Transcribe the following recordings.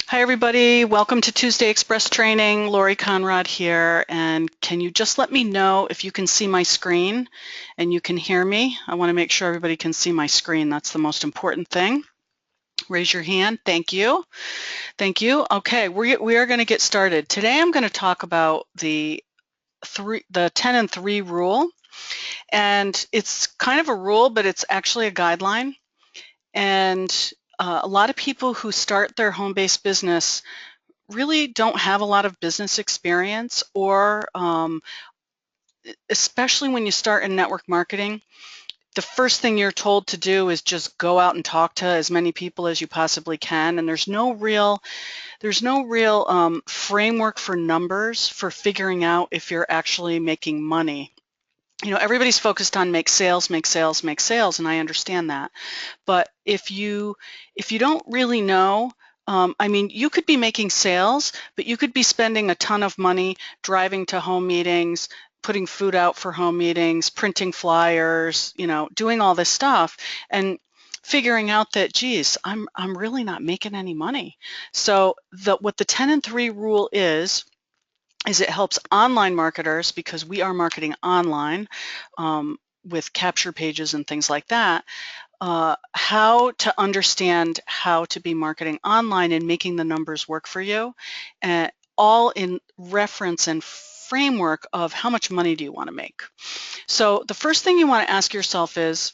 Hi everybody, welcome to Tuesday Express Training. Laurie Conrad here, and can you just let me know if you can see my screen and you can hear me? I want to make sure everybody can see my screen. That's the most important thing. Raise your hand. Thank you. Thank you. Okay, we are going to get started. Today I'm going to talk about the 10 and 3 rule, and it's kind of a rule, but it's actually a guideline. And a lot of people who start their home-based business really don't have a lot of business experience, or especially when you start in network marketing, the first thing you're told to do is just go out and talk to as many people as you possibly can, and there's no real framework for numbers for figuring out if you're actually making money. You know, everybody's focused on make sales, make sales, make sales, and I understand that. But if you don't really know, I mean, you could be making sales, but you could be spending a ton of money driving to home meetings, putting food out for home meetings, printing flyers, you know, doing all this stuff, and figuring out that, geez, I'm really not making any money. So what the 10 and 3 rule is it helps online marketers, because we are marketing online with capture pages and things like that, how to understand how to be marketing online and making the numbers work for you, and all in reference and framework of how much money do you want to make. So the first thing you want to ask yourself is,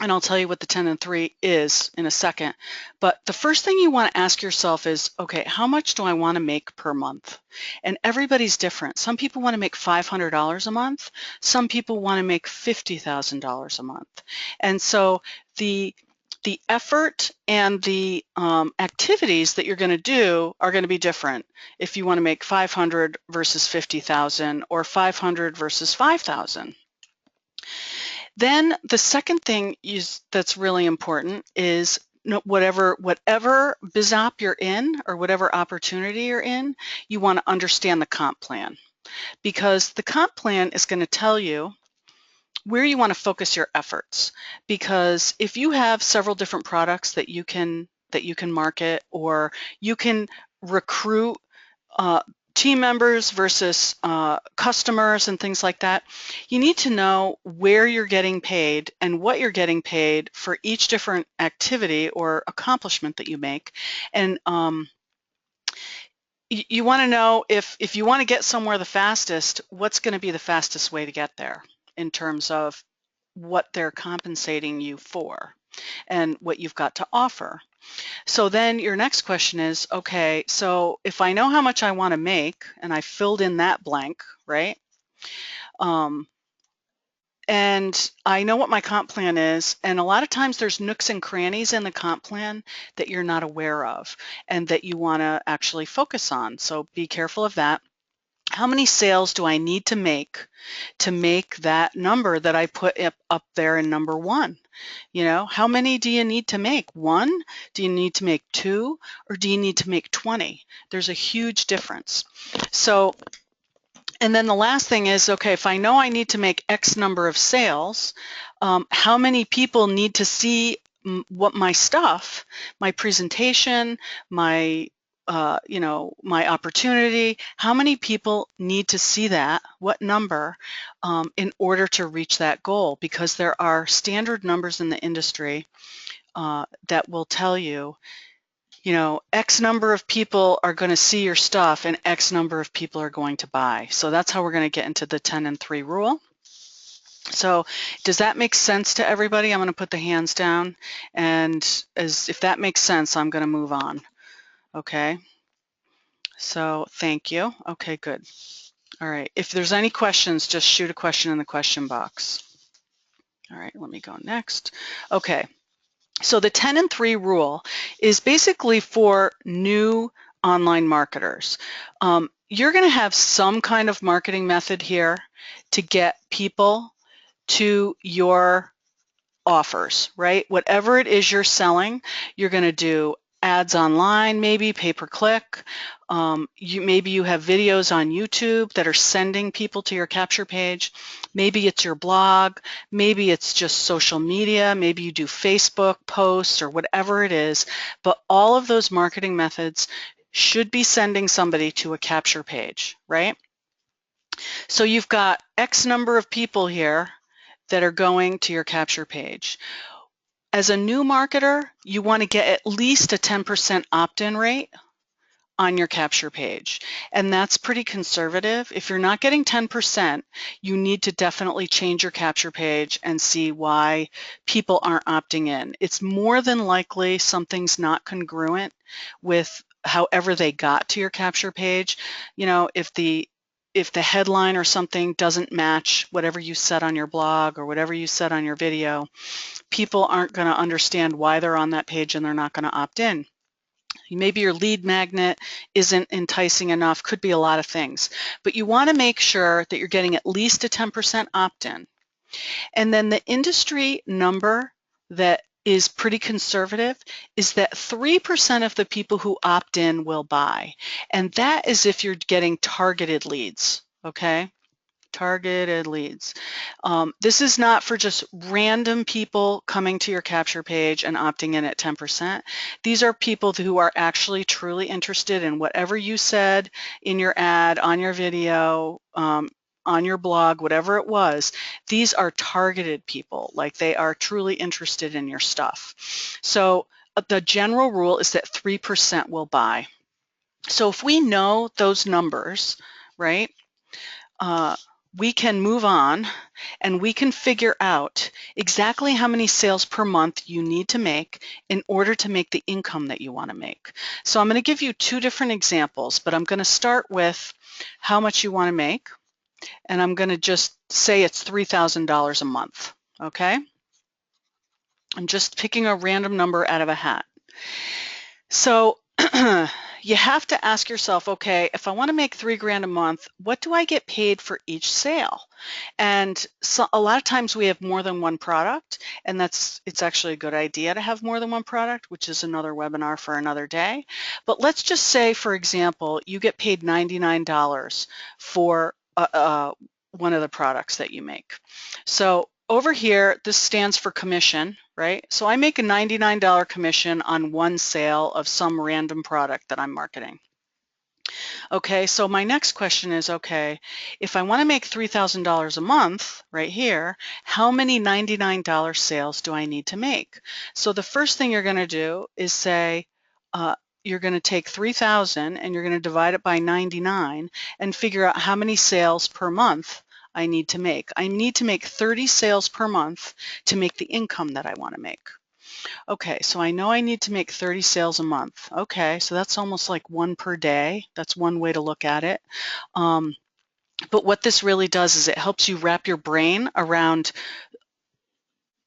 and I'll tell you what the 10 and 3 is in a second, but the first thing you want to ask yourself is, okay, how much do I want to make per month? And everybody's different. Some people want to make $500 a month. Some people want to make $50,000 a month. And so the effort and the activities that you're going to do are going to be different if you want to make 500 versus 50,000, or 500 versus 5,000. Then the second thing that's really important is, whatever biz op you're in, or whatever opportunity you're in, you want to understand the comp plan, because the comp plan is going to tell you where you want to focus your efforts. Because if you have several different products that you can market, or you can recruit uh, team members versus customers and things like that, you need to know where you're getting paid and what you're getting paid for each different activity or accomplishment that you make. And you want to know, if you want to get somewhere the fastest, what's going to be the fastest way to get there in terms of what they're compensating you for and what you've got to offer. So then your next question is, okay, so if I know how much I want to make, and I filled in that blank, right? Um, and I know what my comp plan is, and a lot of times there's nooks and crannies in the comp plan that you're not aware of and that you want to actually focus on. So be careful of that. How many sales do I need to make that number that I put up there in number 1? You know, how many do you need to make? 1? Do you need to make 2? Or do you need to make 20? There's a huge difference. So, and then the last thing is, okay, if I know I need to make X number of sales, how many people need to see what my stuff, my presentation, my my opportunity, how many people need to see that, what number, in order to reach that goal? Because there are standard numbers in the industry that will tell you, X number of people are going to see your stuff and X number of people are going to buy. So that's how we're going to get into the 10 and 3 rule. So does that make sense to everybody? I'm going to put the hands down, and if that makes sense, I'm going to move on. Okay. So thank you. Okay, good. All right. If there's any questions, just shoot a question in the question box. All right, let me go next. Okay. So the 10 and 3 rule is basically for new online marketers. You're going to have some kind of marketing method here to get people to your offers, right? Whatever it is you're selling, you're going to do ads online, maybe pay-per-click. Maybe you have videos on YouTube that are sending people to your capture page. Maybe it's your blog. Maybe it's just social media. Maybe you do Facebook posts or whatever it is. But all of those marketing methods should be sending somebody to a capture page, right? So you've got X number of people here that are going to your capture page. As a new marketer, you want to get at least a 10% opt-in rate on your capture page. And that's pretty conservative. If you're not getting 10%, you need to definitely change your capture page and see why people aren't opting in. It's more than likely something's not congruent with however they got to your capture page. You know, if the headline or something doesn't match whatever you said on your blog or whatever you said on your video, people aren't going to understand why they're on that page and they're not going to opt in. Maybe your lead magnet isn't enticing enough, could be a lot of things. But you want to make sure that you're getting at least a 10% opt-in. And then the industry number that is pretty conservative is that 3% of the people who opt in will buy. And that is if you're getting targeted leads, okay? Targeted leads. This is not for just random people coming to your capture page and opting in at 10%. These are people who are actually truly interested in whatever you said in your ad, on your video, on your blog, whatever it was. These are targeted people, like they are truly interested in your stuff. So the general rule is that 3% will buy. So if we know those numbers, right, we can move on and we can figure out exactly how many sales per month you need to make in order to make the income that you want to make. So I'm going to give you two different examples, but I'm going to start with how much you want to make, and I'm going to just say it's $3,000 a month, okay? I'm just picking a random number out of a hat. So you have to ask yourself, okay, if I want to make $3,000 a month, what do I get paid for each sale? And so a lot of times we have more than one product, and it's actually a good idea to have more than one product, which is another webinar for another day. But let's just say, for example, you get paid $99 for one of the products that you make. So over here, this stands for commission, right? So I make a $99 commission on one sale of some random product that I'm marketing. Okay, so my next question is, okay, if I want to make $3,000 a month right here, how many $99 sales do I need to make? So the first thing you're going to do is say, you're going to take 3,000 and you're going to divide it by 99 and figure out how many sales per month I need to make. I need to make 30 sales per month to make the income that I want to make. Okay, so I know I need to make 30 sales a month. Okay, so that's almost like one per day. That's one way to look at it. But what this really does is it helps you wrap your brain around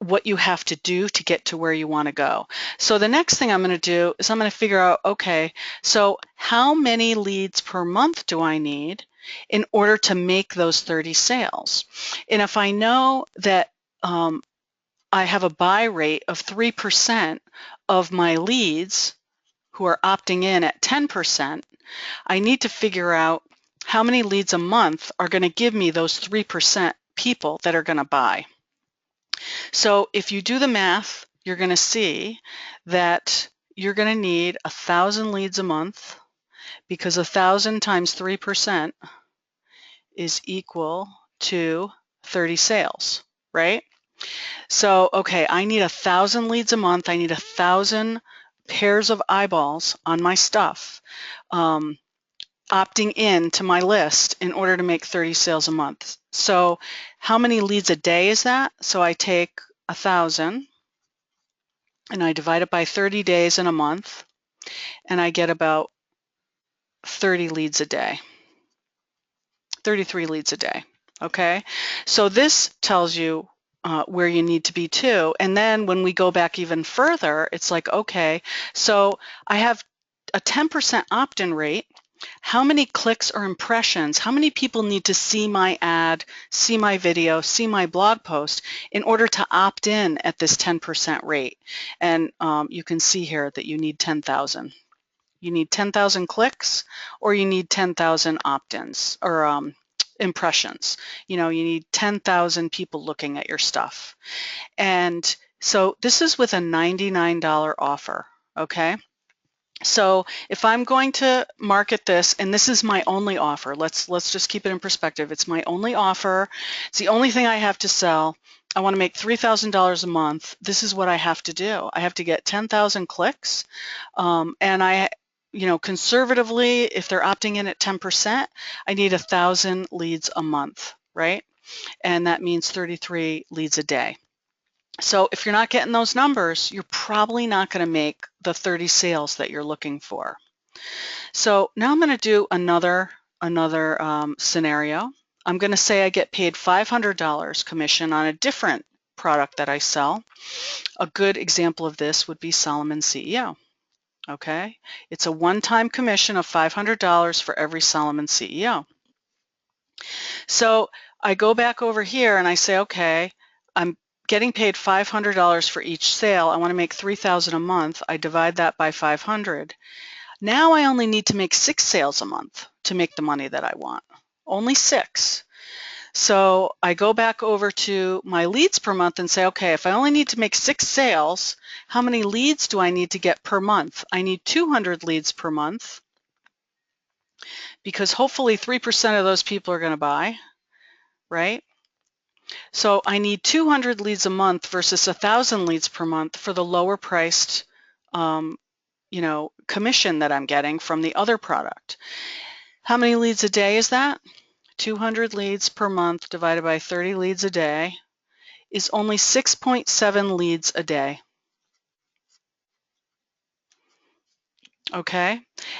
what you have to do to get to where you want to go. So the next thing I'm going to do is I'm going to figure out, okay, so how many leads per month do I need in order to make those 30 sales? And if I know that I have a buy rate of 3% of my leads who are opting in at 10%, I need to figure out how many leads a month are going to give me those 3% people that are going to buy. So if you do the math, you're going to see that you're going to need 1,000 leads a month, because 1,000 times 3% is equal to 30 sales, right? So, okay, I need 1,000 leads a month. I need 1,000 pairs of eyeballs on my stuff opting in to my list in order to make 30 sales a month. So how many leads a day is that? So I take 1,000 and I divide it by 30 days in a month, and I get about 30 leads a day, 33 leads a day. Okay, so this tells you where you need to be too. And then when we go back even further, it's like, okay, so I have a 10% opt-in rate. How many clicks or impressions, how many people need to see my ad, see my video, see my blog post in order to opt in at this 10% rate? And you can see here that you need 10,000. You need 10,000 clicks or you need 10,000 opt-ins or impressions. You know, you need 10,000 people looking at your stuff. And so this is with a $99 offer, okay? So if I'm going to market this, and this is my only offer, let's just keep it in perspective. It's my only offer. It's the only thing I have to sell. I want to make $3,000 a month. This is what I have to do. I have to get 10,000 clicks, and conservatively, if they're opting in at 10%, I need 1,000 leads a month, right? And that means 33 leads a day. So if you're not getting those numbers, you're probably not going to make the 30 sales that you're looking for. So now I'm going to do another scenario. I'm going to say I get paid $500 commission on a different product that I sell. A good example of this would be Solomon CEO. Okay, it's a one-time commission of $500 for every Solomon CEO. So I go back over here and I say, okay, I'm getting paid $500 for each sale. I want to make $3,000 a month. I divide that by 500. Now I only need to make 6 sales a month to make the money that I want. Only 6. So I go back over to my leads per month and say, okay, if I only need to make 6 sales, how many leads do I need to get per month? I need 200 leads per month because hopefully 3% of those people are going to buy, right? So I need 200 leads a month versus 1,000 leads per month for the lower priced commission that I'm getting from the other product. How many leads a day is that? 200 leads per month divided by 30 leads a day is only 6.7 leads a day. Okay,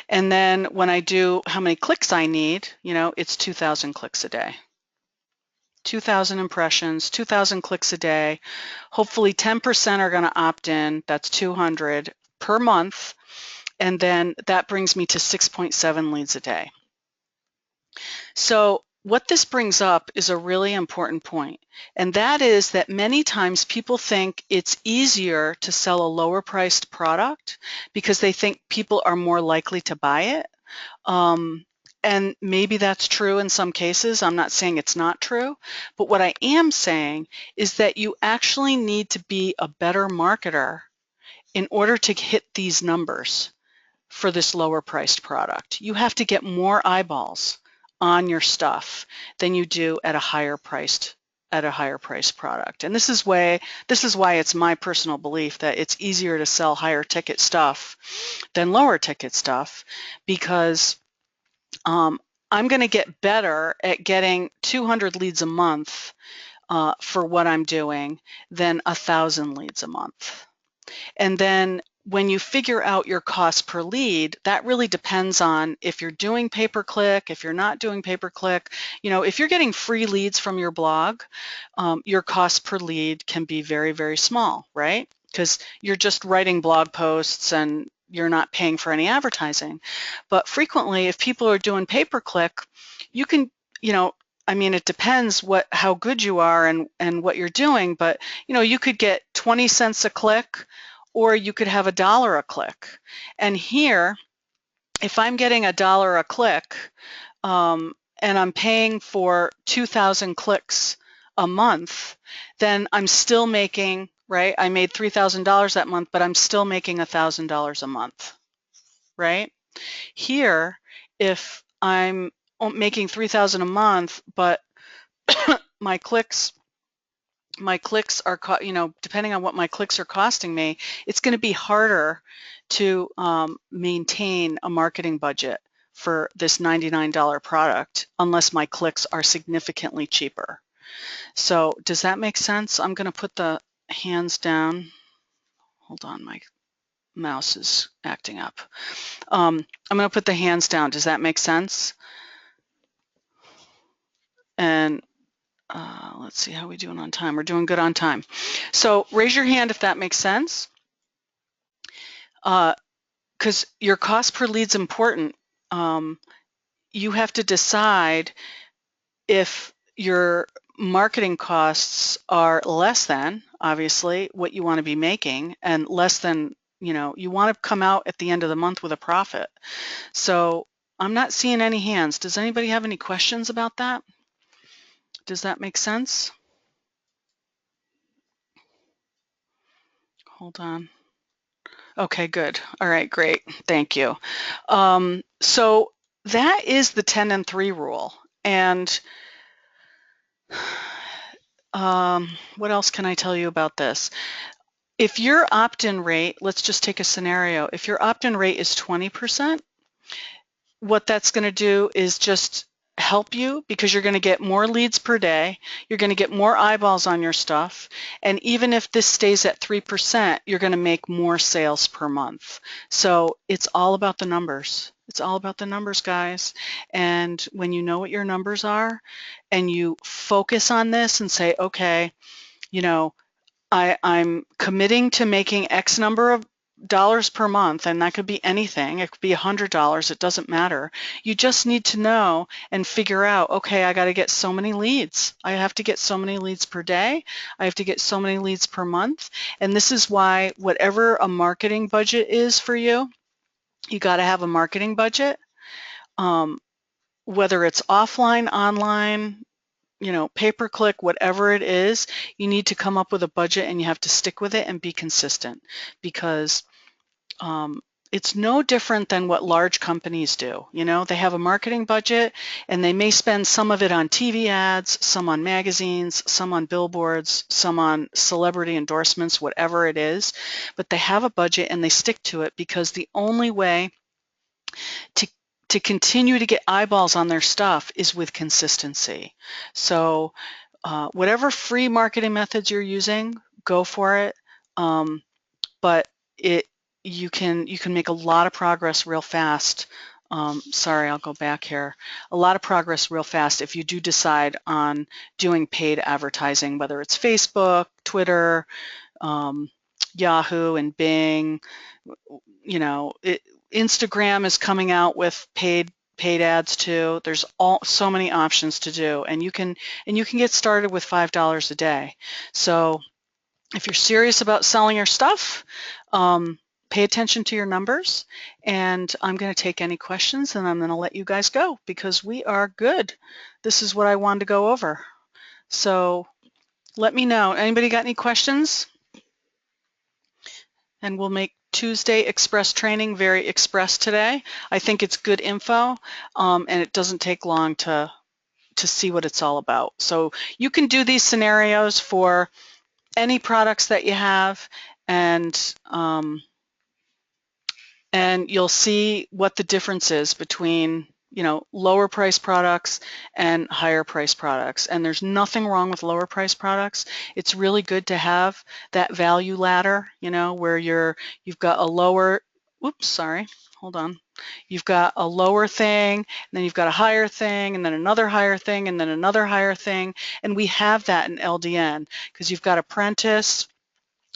and then when I do how many clicks I need, it's 2,000 clicks a day. 2,000 impressions, 2,000 clicks a day. Hopefully 10% are going to opt in. That's 200 per month. And then that brings me to 6.7 leads a day. So what this brings up is a really important point, and that is that many times people think it's easier to sell a lower priced product because they think people are more likely to buy it. And maybe that's true in some cases. I'm not saying it's not true, but what I am saying is that you actually need to be a better marketer in order to hit these numbers for this lower priced product. You have to get more eyeballs on your stuff than you do at a higher priced product. And this is why it's my personal belief that it's easier to sell higher ticket stuff than lower ticket stuff, because I'm going to get better at getting 200 leads a month for what I'm doing than 1,000 leads a month. And then when you figure out your cost per lead, that really depends on if you're doing pay-per-click, if you're not doing pay-per-click. If you're getting free leads from your blog, your cost per lead can be very, very small, right? Because you're just writing blog posts and you're not paying for any advertising. But frequently, if people are doing pay-per-click, you can, it depends how good you are and what you're doing, but you could get 20 cents a click, or you could have $1 a click. And here, if I'm getting $1 a click, and I'm paying for 2,000 clicks a month, then I'm still making, right? I made $3,000 that month, but I'm still making $1,000 a month, right? Here, if I'm making $3,000 a month, but my clicks are, depending on what my clicks are costing me, it's going to be harder to maintain a marketing budget for this $99 product unless my clicks are significantly cheaper. So does that make sense? I'm going to put the hands down. Hold on, my mouse is acting up. I'm going to put the hands down. Does that make sense? And let's see how we're doing on time. We're doing good on time. So raise your hand if that makes sense. Because your cost per lead is important. you have to decide if your marketing costs are less than, obviously, what you want to be making, and less than, you want to come out at the end of the month with a profit. So I'm not seeing any hands. Does anybody have any questions about that? Does that make sense? Hold on. Okay, good. All right, great. Thank you. So that is the 10 and 3 rule. And what else can I tell you about this? If your opt-in rate, let's just take a scenario. If your opt-in rate is 20%, what that's going to do is just help you because you're going to get more leads per day, you're going to get more eyeballs on your stuff, and even if this stays at 3%, you're going to make more sales per month. So it's all about the numbers. It's all about the numbers, guys. And when you know what your numbers are and you focus on this and say, okay, I'm committing to making X number of dollars per month, and that could be anything. It could be $100. It doesn't matter. You just need to know and figure out, okay, I got to get so many leads. I have to get so many leads per day. I have to get so many leads per month. And this is why whatever a marketing budget is for you, you got to have a marketing budget, whether it's offline, online, pay-per-click, whatever it is, you need to come up with a budget and you have to stick with it and be consistent because it's no different than what large companies do. They have a marketing budget and they may spend some of it on TV ads, some on magazines, some on billboards, some on celebrity endorsements, whatever it is, but they have a budget and they stick to it because the only way to continue to get eyeballs on their stuff is with consistency. So whatever free marketing methods you're using, go for it. But you can make a lot of progress real fast. Sorry, I'll go back here. A lot of progress real fast if you do decide on doing paid advertising, whether it's Facebook, Twitter, Yahoo, and Bing. Instagram is coming out with paid ads too. There's so many options to do, and you can get started with $5 a day. So if you're serious about selling your stuff, pay attention to your numbers, and I'm going to take any questions and I'm going to let you guys go because we are good. This is what I wanted to go over. So let me know. Anybody got any questions? And we'll make Tuesday Express training very express today. I think it's good info, and it doesn't take long to see what it's all about. So you can do these scenarios for any products that you have, and you'll see what the difference is between lower price products and higher price products. And there's nothing wrong with lower price products. It's really good to have that value ladder, where you've got a lower, oops, sorry, hold on. You've got a lower thing, and then you've got a higher thing, and then another higher thing, and then another higher thing. And we have that in LDN because you've got Apprentice,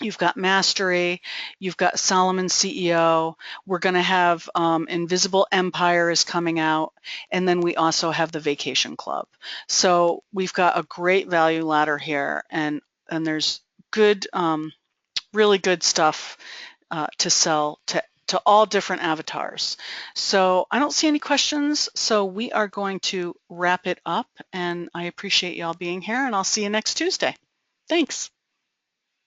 you've got Mastery, you've got Solomon CEO. We're going to have Invisible Empire is coming out, and then we also have the Vacation Club. So we've got a great value ladder here, and there's good, really good stuff to sell to all different avatars. So I don't see any questions, so we are going to wrap it up, and I appreciate y'all being here, and I'll see you next Tuesday. Thanks.